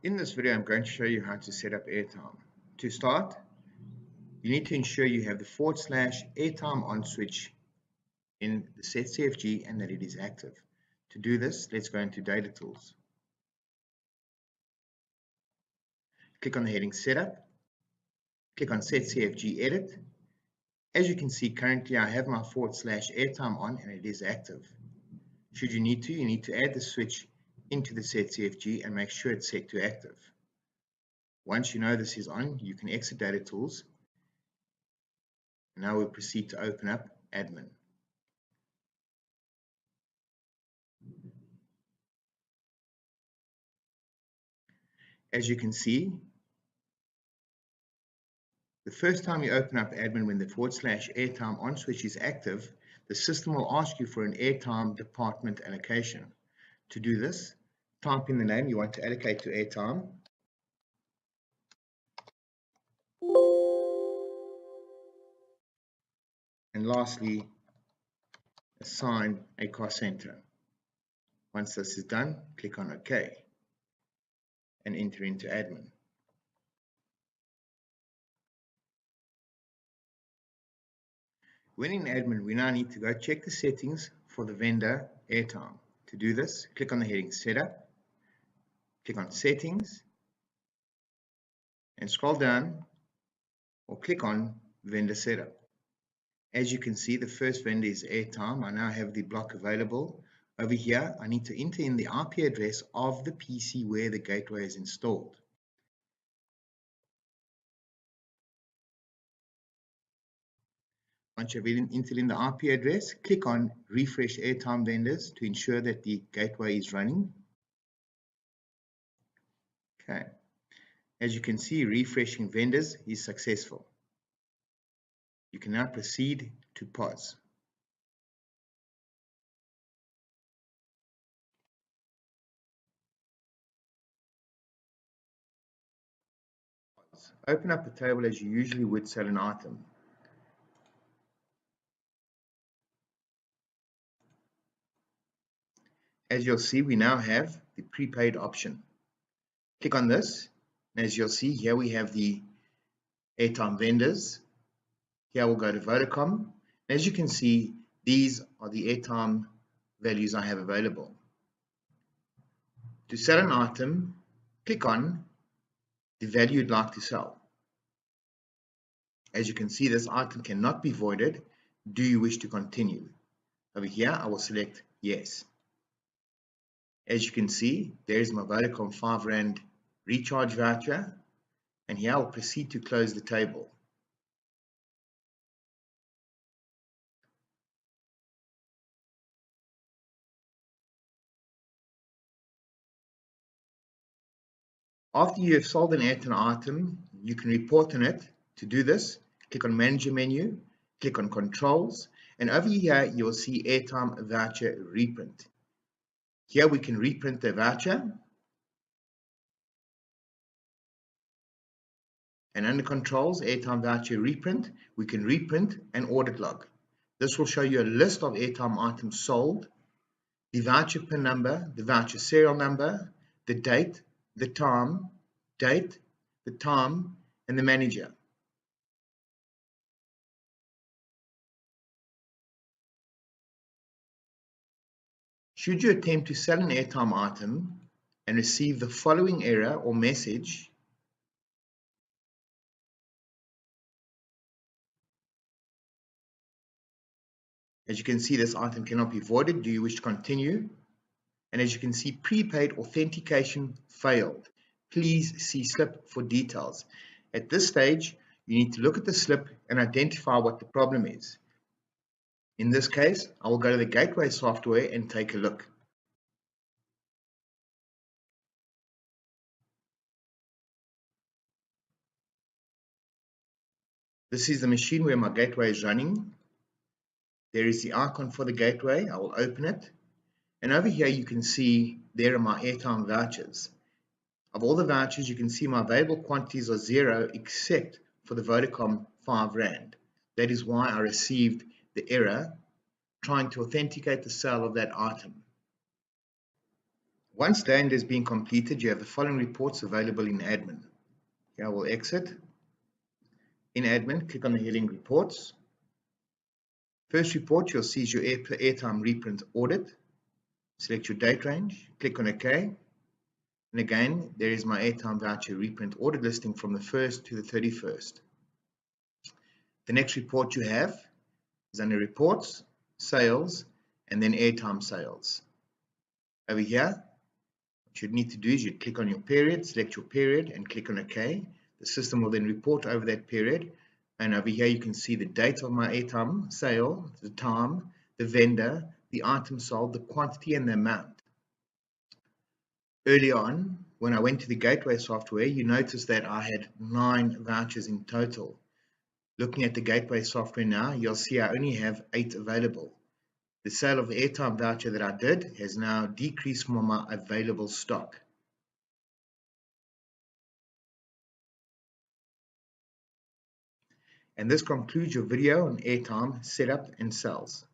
In this video, I'm going to show you how to set up Airtime. To start, you need to ensure you have the /Airtime on switch in the set CFG and that it is active. To do this, let's go into Data Tools. Click on the heading Setup. Click on Set CFG Edit. As you can see, currently I have my /Airtime on and it is active. Should you need to add the switch into the set CFG and make sure it's set to active. Once you know this is on, you can exit Data Tools. Now we'll proceed to open up Admin. As you can see, the first time you open up Admin when the /Airtime on switch is active, the system will ask you for an Airtime department allocation. To do this, type in the name you want to allocate to Airtime. And lastly, assign a cost center. Once this is done, click on OK and enter into Admin. When in Admin, we now need to go check the settings for the vendor Airtime. To do this, click on the heading Setup, click on Settings, and scroll down or click on Vendor Setup. As you can see, the first vendor is Airtime. I now have the block available. Over here, I need to enter in the IP address of the PC where the gateway is installed. Once you've entered in the IP address, click on Refresh Airtime Vendors to ensure that the gateway is running. Okay. As you can see, refreshing vendors is successful. You can now proceed to pause. Open up a table as you usually would sell an item. As you'll see, we now have the prepaid option. Click on this, and as you'll see, here we have the Airtime vendors. Here we'll go to Vodacom. As you can see, these are the Airtime values I have available. To sell an item, click on the value you'd like to sell. As you can see, this item cannot be voided. Do you wish to continue? Over here, I will select yes. As you can see, there is my Vodacom R5 recharge voucher, and here I'll proceed to close the table. After you have sold an Airtime item, you can report on it. To do this, click on Manager menu, click on Controls, and over here you will see Airtime Voucher Reprint. Here we can reprint the voucher, and under Controls, Airtime Voucher Reprint, we can reprint an audit log. This will show you a list of Airtime items sold, the voucher PIN number, the voucher serial number, the date, the time, and the manager. Should you attempt to sell an Airtime item and receive the following error or message, as you can see, this item cannot be voided. Do you wish to continue? And as you can see, prepaid authentication failed. Please see slip for details. At this stage, you need to look at the slip and identify what the problem is. In this case, I will go to the gateway software and take a look. This is the machine where my gateway is running. There is the icon for the gateway. I will open it. And over here, you can see there are my Airtime vouchers. Of all the vouchers, you can see my available quantities are 0 except for the Vodacom R5. That is why I received the error trying to authenticate the sale of that item. Once the end has been completed, you have the following reports available in admin. Here I will exit. In admin, click on the heading Reports. First report you'll see is your Airtime Reprint audit. Select your date range, click on OK. And again, there is my Airtime Voucher Reprint audit listing from the 1st to the 31st. The next report you have is under Reports, Sales, and then Airtime Sales. Over here, what you need to do is you click on your period, select your period, and click on OK. The system will then report over that period. And over here, you can see the date of my Airtime sale, the time, the vendor, the item sold, the quantity, and the amount. Early on, when I went to the gateway software, you notice that I had 9 vouchers in total. Looking at the gateway software now, you'll see I only have 8 available. The sale of the Airtime voucher that I did has now decreased from my available stock. And this concludes your video on Airtime Setup and Sales.